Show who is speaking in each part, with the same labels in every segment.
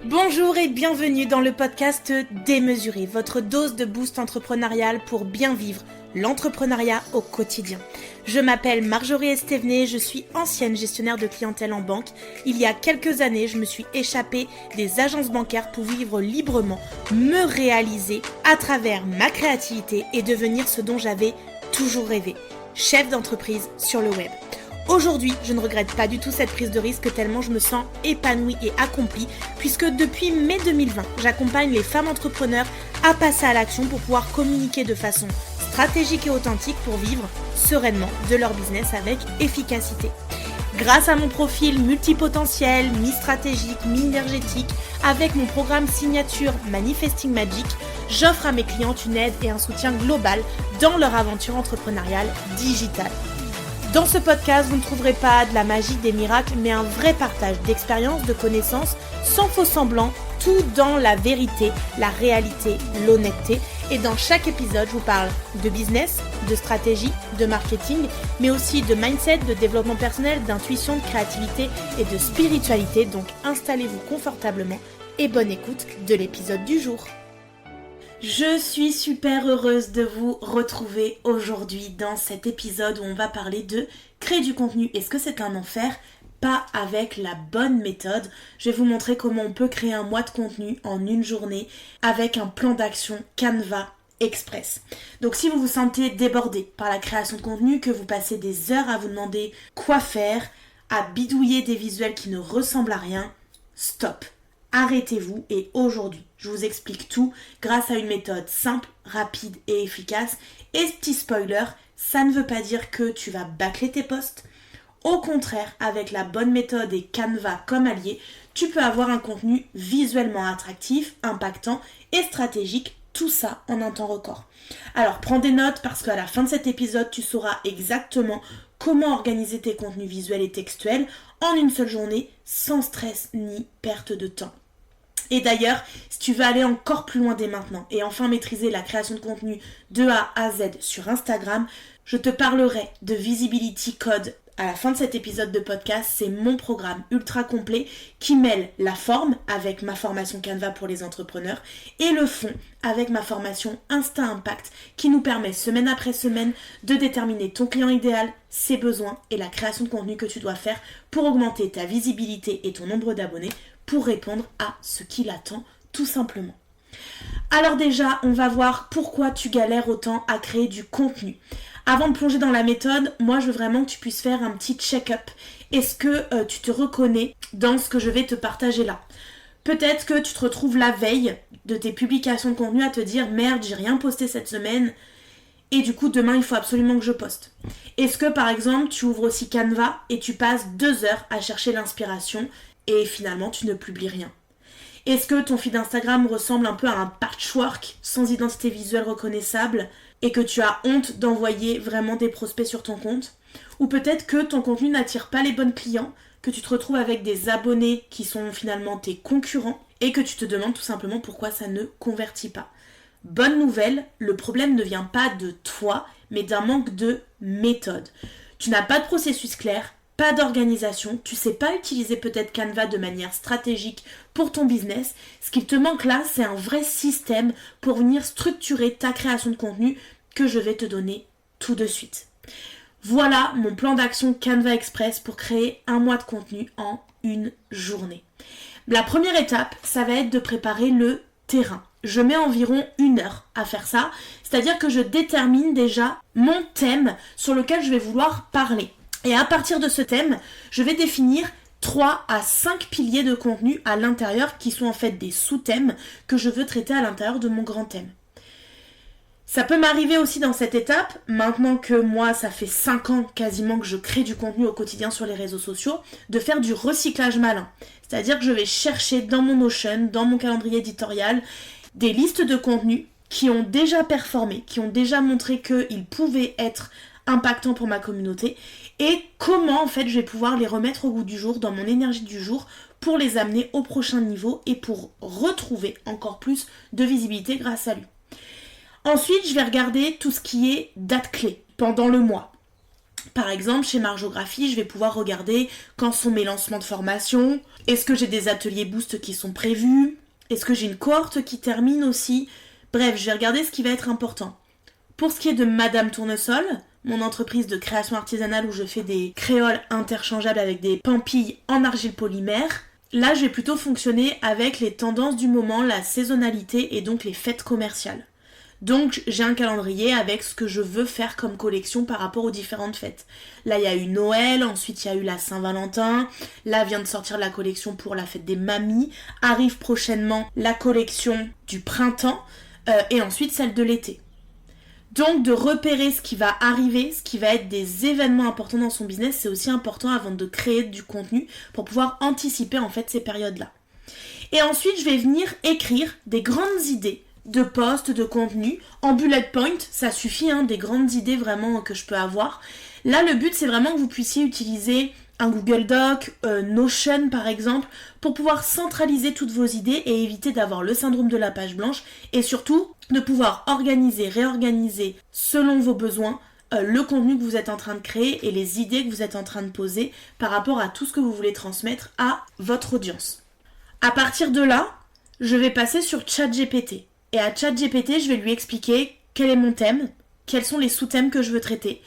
Speaker 1: Bonjour et bienvenue dans le podcast Démesuré, votre dose de boost entrepreneurial pour bien vivre l'entrepreneuriat au quotidien. Je m'appelle Marjorie Estevenet, je suis ancienne gestionnaire de clientèle en banque. Il y a quelques années, je me suis échappée des agences bancaires pour vivre librement, me réaliser à travers ma créativité et devenir ce dont j'avais toujours rêvé, chef d'entreprise sur le web. Aujourd'hui, je ne regrette pas du tout cette prise de risque tellement je me sens épanouie et accomplie puisque depuis mai 2020, j'accompagne les femmes entrepreneurs à passer à l'action pour pouvoir communiquer de façon stratégique et authentique pour vivre sereinement de leur business avec efficacité. Grâce à mon profil multipotentiel, mi-stratégique, mi-énergétique, avec mon programme signature Manifesting Magic, j'offre à mes clientes une aide et un soutien global dans leur aventure entrepreneuriale digitale. Dans ce podcast, vous ne trouverez pas de la magie, des miracles, mais un vrai partage d'expériences, de connaissances, sans faux semblant, tout dans la vérité, la réalité, l'honnêteté. Et dans chaque épisode, je vous parle de business, de stratégie, de marketing, mais aussi de mindset, de développement personnel, d'intuition, de créativité et de spiritualité. Donc installez-vous confortablement et bonne écoute de l'épisode du jour. Je suis super heureuse de vous retrouver aujourd'hui dans cet épisode où on va parler de créer du contenu. Est-ce que c'est un enfer ? Pas avec la bonne méthode. Je vais vous montrer comment on peut créer un mois de contenu en une journée avec un plan d'action Canva Express. Donc si vous vous sentez débordé par la création de contenu, que vous passez des heures à vous demander quoi faire, à bidouiller des visuels qui ne ressemblent à rien, stop. Arrêtez-vous et aujourd'hui, je vous explique tout grâce à une méthode simple, rapide et efficace. Et petit spoiler, ça ne veut pas dire que tu vas bâcler tes posts. Au contraire, avec la bonne méthode et Canva comme allié, tu peux avoir un contenu visuellement attractif, impactant et stratégique, tout ça en un temps record. Alors prends des notes parce qu'à la fin de cet épisode, tu sauras exactement comment organiser tes contenus visuels et textuels en une seule journée sans stress ni perte de temps. Et d'ailleurs, si tu veux aller encore plus loin dès maintenant et enfin maîtriser la création de contenu de A à Z sur Instagram, je te parlerai de Visibility Code à la fin de cet épisode de podcast. C'est mon programme ultra complet qui mêle la forme avec ma formation Canva pour les entrepreneurs et le fond avec ma formation Insta Impact qui nous permet semaine après semaine de déterminer ton client idéal, ses besoins et la création de contenu que tu dois faire pour augmenter ta visibilité et ton nombre d'abonnés pour répondre à ce qu'il attend tout simplement. Alors déjà, on va voir pourquoi tu galères autant à créer du contenu. Avant de plonger dans la méthode, moi je veux vraiment que tu puisses faire un petit check-up. Est-ce que tu te reconnais dans ce que je vais te partager là ? Peut-être que tu te retrouves la veille de tes publications de contenu à te dire « Merde, j'ai rien posté cette semaine et du coup demain il faut absolument que je poste ». Est-ce que par exemple tu ouvres aussi Canva et tu passes 2 heures à chercher l'inspiration et finalement tu ne publies rien ? Est-ce que ton feed Instagram ressemble un peu à un patchwork sans identité visuelle reconnaissable et que tu as honte d'envoyer vraiment des prospects sur ton compte ? Ou peut-être que ton contenu n'attire pas les bons clients, que tu te retrouves avec des abonnés qui sont finalement tes concurrents et que tu te demandes tout simplement pourquoi ça ne convertit pas. Bonne nouvelle, le problème ne vient pas de toi, mais d'un manque de méthode. Tu n'as pas de processus clair, pas d'organisation, tu sais pas utiliser peut-être Canva de manière stratégique pour ton business. Ce qu'il te manque là, c'est un vrai système pour venir structurer ta création de contenu que je vais te donner tout de suite. Voilà mon plan d'action Canva Express pour créer un mois de contenu en une journée. La première étape, ça va être de préparer le terrain. Je mets environ 1 heure à faire ça, c'est-à-dire que je détermine déjà mon thème sur lequel je vais vouloir parler. Et à partir de ce thème, je vais définir 3 à 5 piliers de contenu à l'intérieur qui sont en fait des sous-thèmes que je veux traiter à l'intérieur de mon grand thème. Ça peut m'arriver aussi dans cette étape, maintenant que moi ça fait 5 ans quasiment que je crée du contenu au quotidien sur les réseaux sociaux, de faire du recyclage malin. C'est-à-dire que je vais chercher dans mon Notion, dans mon calendrier éditorial, des listes de contenus qui ont déjà performé, qui ont déjà montré qu'ils pouvaient être impactants pour ma communauté et comment en fait je vais pouvoir les remettre au goût du jour dans mon énergie du jour pour les amener au prochain niveau et pour retrouver encore plus de visibilité grâce à lui. Ensuite, je vais regarder tout ce qui est date clé pendant le mois. Par exemple, chez Marjographie, je vais pouvoir regarder quand sont mes lancements de formation, est-ce que j'ai des ateliers Boost qui sont prévus, est-ce que j'ai une cohorte qui termine aussi. Bref, je vais regarder ce qui va être important. Pour ce qui est de Madame Tournesol, mon entreprise de création artisanale où je fais des créoles interchangeables avec des pampilles en argile polymère, là je vais plutôt fonctionner avec les tendances du moment, la saisonnalité et donc les fêtes commerciales. Donc j'ai un calendrier avec ce que je veux faire comme collection par rapport aux différentes fêtes. Là il y a eu Noël, ensuite il y a eu la Saint-Valentin, là vient de sortir la collection pour la fête des mamies, arrive prochainement la collection du printemps et ensuite celle de l'été. Donc de repérer ce qui va arriver, ce qui va être des événements importants dans son business, c'est aussi important avant de créer du contenu pour pouvoir anticiper en fait ces périodes-là. Et ensuite je vais venir écrire des grandes idées de posts, de contenu, en bullet point, ça suffit, des grandes idées vraiment que je peux avoir. Là, le but, c'est vraiment que vous puissiez utiliser un Google Doc, Notion par exemple, pour pouvoir centraliser toutes vos idées et éviter d'avoir le syndrome de la page blanche et surtout de pouvoir organiser, réorganiser selon vos besoins le contenu que vous êtes en train de créer et les idées que vous êtes en train de poser par rapport à tout ce que vous voulez transmettre à votre audience. À partir de là, je vais passer sur ChatGPT. Et à ChatGPT, je vais lui expliquer quel est mon thème, quels sont les sous-thèmes que je veux traiter,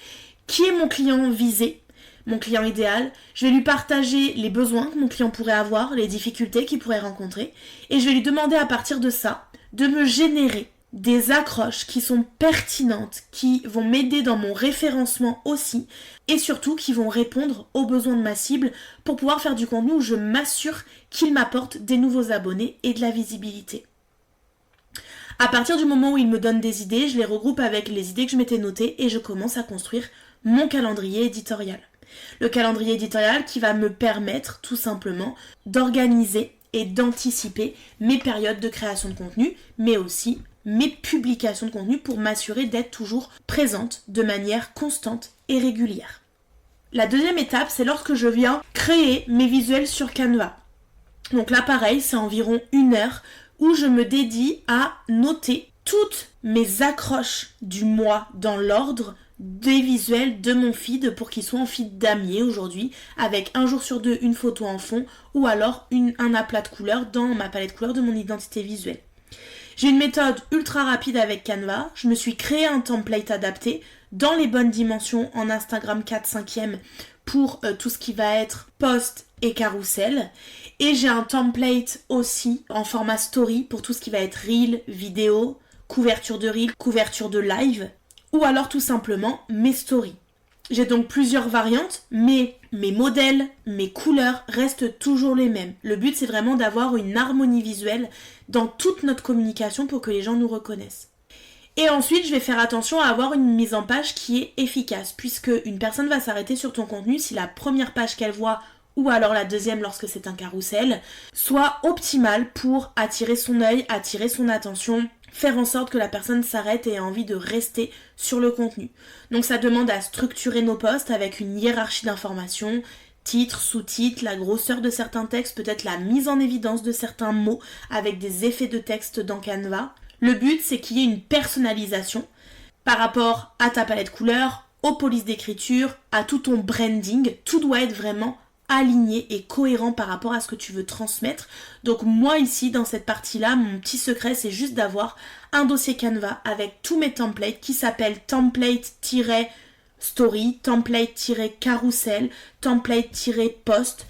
Speaker 1: qui est mon client visé, mon client idéal. Je vais lui partager les besoins que mon client pourrait avoir, les difficultés qu'il pourrait rencontrer. Et je vais lui demander à partir de ça de me générer des accroches qui sont pertinentes, qui vont m'aider dans mon référencement aussi, et surtout qui vont répondre aux besoins de ma cible pour pouvoir faire du contenu où je m'assure qu'il m'apporte des nouveaux abonnés et de la visibilité. À partir du moment où il me donne des idées, je les regroupe avec les idées que je m'étais notées et je commence à construire mon calendrier éditorial. Le calendrier éditorial qui va me permettre tout simplement d'organiser et d'anticiper mes périodes de création de contenu, mais aussi mes publications de contenu pour m'assurer d'être toujours présente de manière constante et régulière. La deuxième étape, c'est lorsque je viens créer mes visuels sur Canva. Donc là, pareil, c'est environ 1 heure où je me dédie à noter toutes mes accroches du mois dans l'ordre des visuels de mon feed pour qu'ils soient en feed damier aujourd'hui, avec un jour sur 2 une photo en fond ou alors un aplat de couleurs dans ma palette couleurs de mon identité visuelle. J'ai une méthode ultra rapide avec Canva, je me suis créé un template adapté dans les bonnes dimensions en Instagram 4/5e pour tout ce qui va être post et carrousel. Et j'ai un template aussi en format story pour tout ce qui va être reel, vidéo, couverture de reel, couverture de live ou alors tout simplement mes stories. J'ai donc plusieurs variantes, mais mes modèles, mes couleurs restent toujours les mêmes. Le but, c'est vraiment d'avoir une harmonie visuelle dans toute notre communication pour que les gens nous reconnaissent. Et ensuite, je vais faire attention à avoir une mise en page qui est efficace, puisque une personne va s'arrêter sur ton contenu si la première page qu'elle voit ou alors la deuxième lorsque c'est un carrousel, soit optimale pour attirer son œil, attirer son attention, faire en sorte que la personne s'arrête et ait envie de rester sur le contenu. Donc ça demande à structurer nos posts avec une hiérarchie d'informations, titres, sous-titres, la grosseur de certains textes, peut-être la mise en évidence de certains mots avec des effets de texte dans Canva. Le but, c'est qu'il y ait une personnalisation par rapport à ta palette couleurs, aux polices d'écriture, à tout ton branding. Tout doit être vraiment aligné et cohérent par rapport à ce que tu veux transmettre. Donc moi ici, dans cette partie-là, mon petit secret, c'est juste d'avoir un dossier Canva avec tous mes templates qui s'appellent template-story, template-carousel, template-post,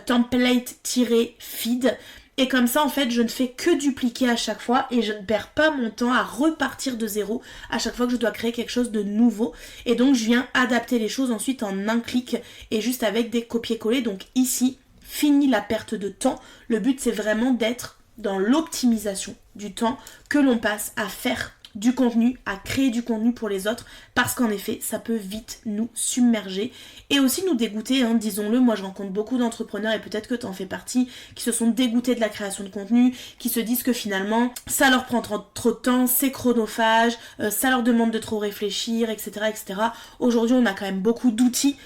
Speaker 1: template-feed. Et comme ça, en fait, je ne fais que dupliquer à chaque fois et je ne perds pas mon temps à repartir de zéro à chaque fois que je dois créer quelque chose de nouveau. Et donc, je viens adapter les choses ensuite en un clic et juste avec des copier-coller. Donc ici, fini la perte de temps. Le but, c'est vraiment d'être dans l'optimisation du temps que l'on passe à faire du contenu, à créer du contenu pour les autres, parce qu'en effet, ça peut vite nous submerger et aussi nous dégoûter, disons-le. Moi, je rencontre beaucoup d'entrepreneurs, et peut-être que tu en fais partie, qui se sont dégoûtés de la création de contenu, qui se disent que finalement, ça leur prend trop de temps, c'est chronophage, ça leur demande de trop réfléchir, etc., etc. Aujourd'hui, on a quand même beaucoup d'outils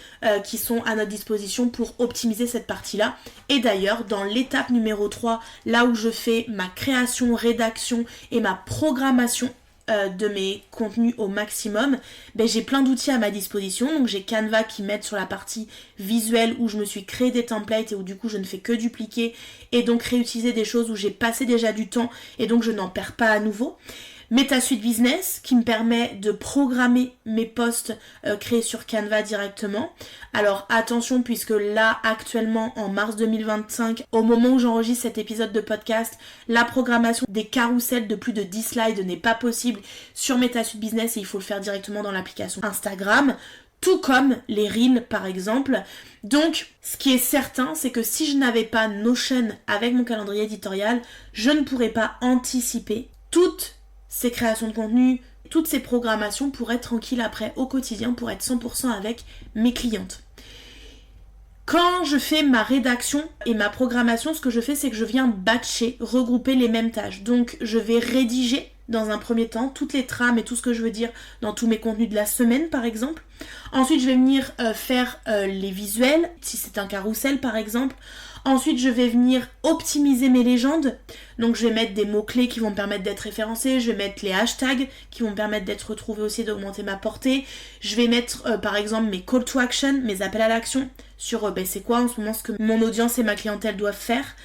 Speaker 1: qui sont à notre disposition pour optimiser cette partie-là. Et d'ailleurs, dans l'étape numéro 3, là où je fais ma création, rédaction et ma programmation de mes contenus au maximum, j'ai plein d'outils à ma disposition. Donc j'ai Canva qui m'aide sur la partie visuelle où je me suis créé des templates et où du coup je ne fais que dupliquer et donc réutiliser des choses où j'ai passé déjà du temps et donc je n'en perds pas à nouveau. MetaSuite Business qui me permet de programmer mes posts créés sur Canva directement. Alors attention, puisque là actuellement en mars 2025, au moment où j'enregistre cet épisode de podcast, la programmation des carousels de plus de 10 slides n'est pas possible sur MetaSuite Business et il faut le faire directement dans l'application Instagram. Tout comme les Reels par exemple. Donc ce qui est certain, c'est que si je n'avais pas Notion avec mon calendrier éditorial, je ne pourrais pas anticiper toutes ces créations de contenu, toutes ces programmations pour être tranquille après au quotidien, pour être 100% avec mes clientes. Quand je fais ma rédaction et ma programmation, ce que je fais, c'est que je viens batcher, regrouper les mêmes tâches. Donc je vais rédiger dans un premier temps toutes les trames et tout ce que je veux dire dans tous mes contenus de la semaine par exemple. Ensuite je vais venir faire les visuels, si c'est un carrousel par exemple. Ensuite, je vais venir optimiser mes légendes. Donc, je vais mettre des mots-clés qui vont me permettre d'être référencés. Je vais mettre les hashtags qui vont me permettre d'être retrouvés aussi et d'augmenter ma portée. Je vais mettre, par exemple, mes call to action, mes appels à l'action sur c'est quoi en ce moment ce que mon audience et ma clientèle doivent faire.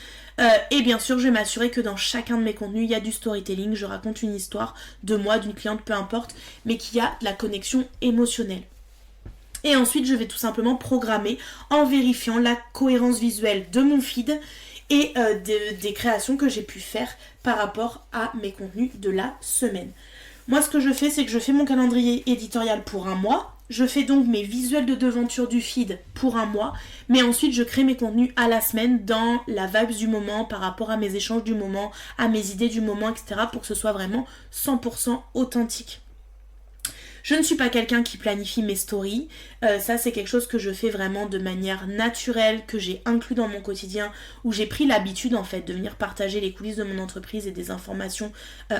Speaker 1: Et bien sûr, je vais m'assurer que dans chacun de mes contenus, il y a du storytelling. Je raconte une histoire de moi, d'une cliente, peu importe, mais qui a de la connexion émotionnelle. Et ensuite, je vais tout simplement programmer en vérifiant la cohérence visuelle de mon feed et des créations que j'ai pu faire par rapport à mes contenus de la semaine. Moi, ce que je fais, c'est que je fais mon calendrier éditorial pour un mois. Je fais donc mes visuels de devanture du feed pour un mois. Mais ensuite, je crée mes contenus à la semaine dans la vibe du moment, par rapport à mes échanges du moment, à mes idées du moment, etc. pour que ce soit vraiment 100% authentique. Je ne suis pas quelqu'un qui planifie mes stories, ça c'est quelque chose que je fais vraiment de manière naturelle, que j'ai inclus dans mon quotidien, où j'ai pris l'habitude en fait de venir partager les coulisses de mon entreprise et des informations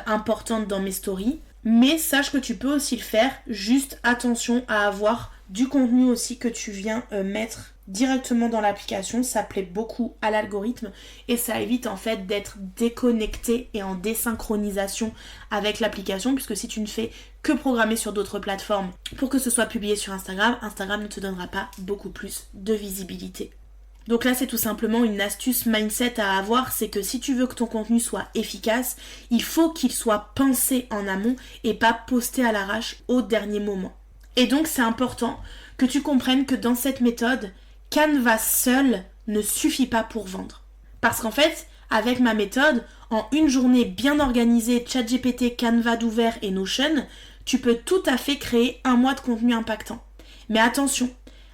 Speaker 1: importantes dans mes stories. Mais sache que tu peux aussi le faire, juste attention à avoir du contenu aussi que tu viens mettre directement dans l'application, ça plaît beaucoup à l'algorithme et ça évite en fait d'être déconnecté et en désynchronisation avec l'application, puisque si tu ne fais que programmer sur d'autres plateformes pour que ce soit publié sur Instagram, Instagram ne te donnera pas beaucoup plus de visibilité. Donc là c'est tout simplement une astuce mindset à avoir, c'est que si tu veux que ton contenu soit efficace, il faut qu'il soit pensé en amont et pas posté à l'arrache au dernier moment. Et donc c'est important que tu comprennes que dans cette méthode, Canva seul ne suffit pas pour vendre. Parce qu'en fait, avec ma méthode, en une journée bien organisée, ChatGPT, Canva d'ouvert et Notion, tu peux tout à fait créer un mois de contenu impactant. Mais attention,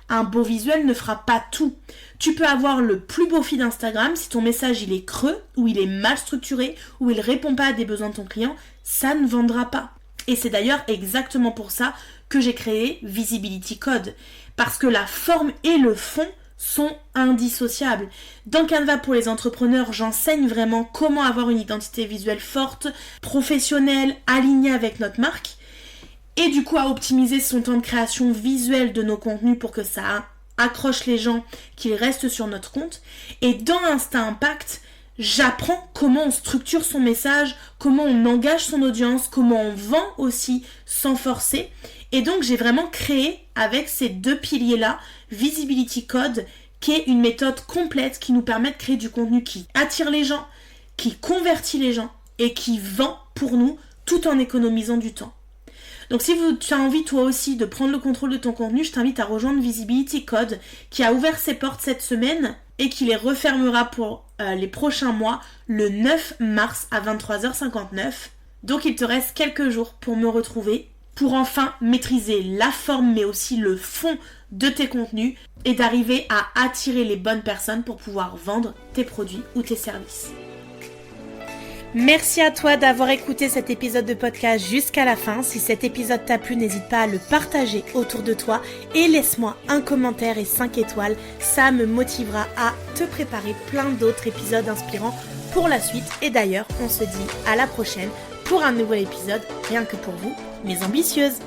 Speaker 1: un beau visuel ne fera pas tout. Tu peux avoir le plus beau feed Instagram, si ton message il est creux, ou il est mal structuré, ou il répond pas à des besoins de ton client, ça ne vendra pas. Et c'est d'ailleurs exactement pour ça que j'ai créé Visibility Code. Parce que la forme et le fond sont indissociables. Dans Canva pour les entrepreneurs, j'enseigne vraiment comment avoir une identité visuelle forte, professionnelle, alignée avec notre marque. Et du coup à optimiser son temps de création visuelle de nos contenus pour que ça accroche les gens, qu'ils restent sur notre compte. Et dans Insta Impact, j'apprends comment on structure son message, comment on engage son audience, comment on vend aussi sans forcer. Et donc j'ai vraiment créé avec ces deux piliers-là, Visibility Code, qui est une méthode complète qui nous permet de créer du contenu qui attire les gens, qui convertit les gens et qui vend pour nous tout en économisant du temps. Donc si tu as envie toi aussi de prendre le contrôle de ton contenu, je t'invite à rejoindre Visibility Code qui a ouvert ses portes cette semaine et qui les refermera pour les prochains mois le 9 mars à 23h59. Donc il te reste quelques jours pour me retrouver, pour enfin maîtriser la forme mais aussi le fond de tes contenus et d'arriver à attirer les bonnes personnes pour pouvoir vendre tes produits ou tes services. Merci à toi d'avoir écouté cet épisode de podcast jusqu'à la fin. Si cet épisode t'a plu, n'hésite pas à le partager autour de toi et laisse-moi un commentaire et 5 étoiles. Ça me motivera à te préparer plein d'autres épisodes inspirants pour la suite. Et d'ailleurs, on se dit à la prochaine pour un nouvel épisode, rien que pour vous, mes ambitieuses.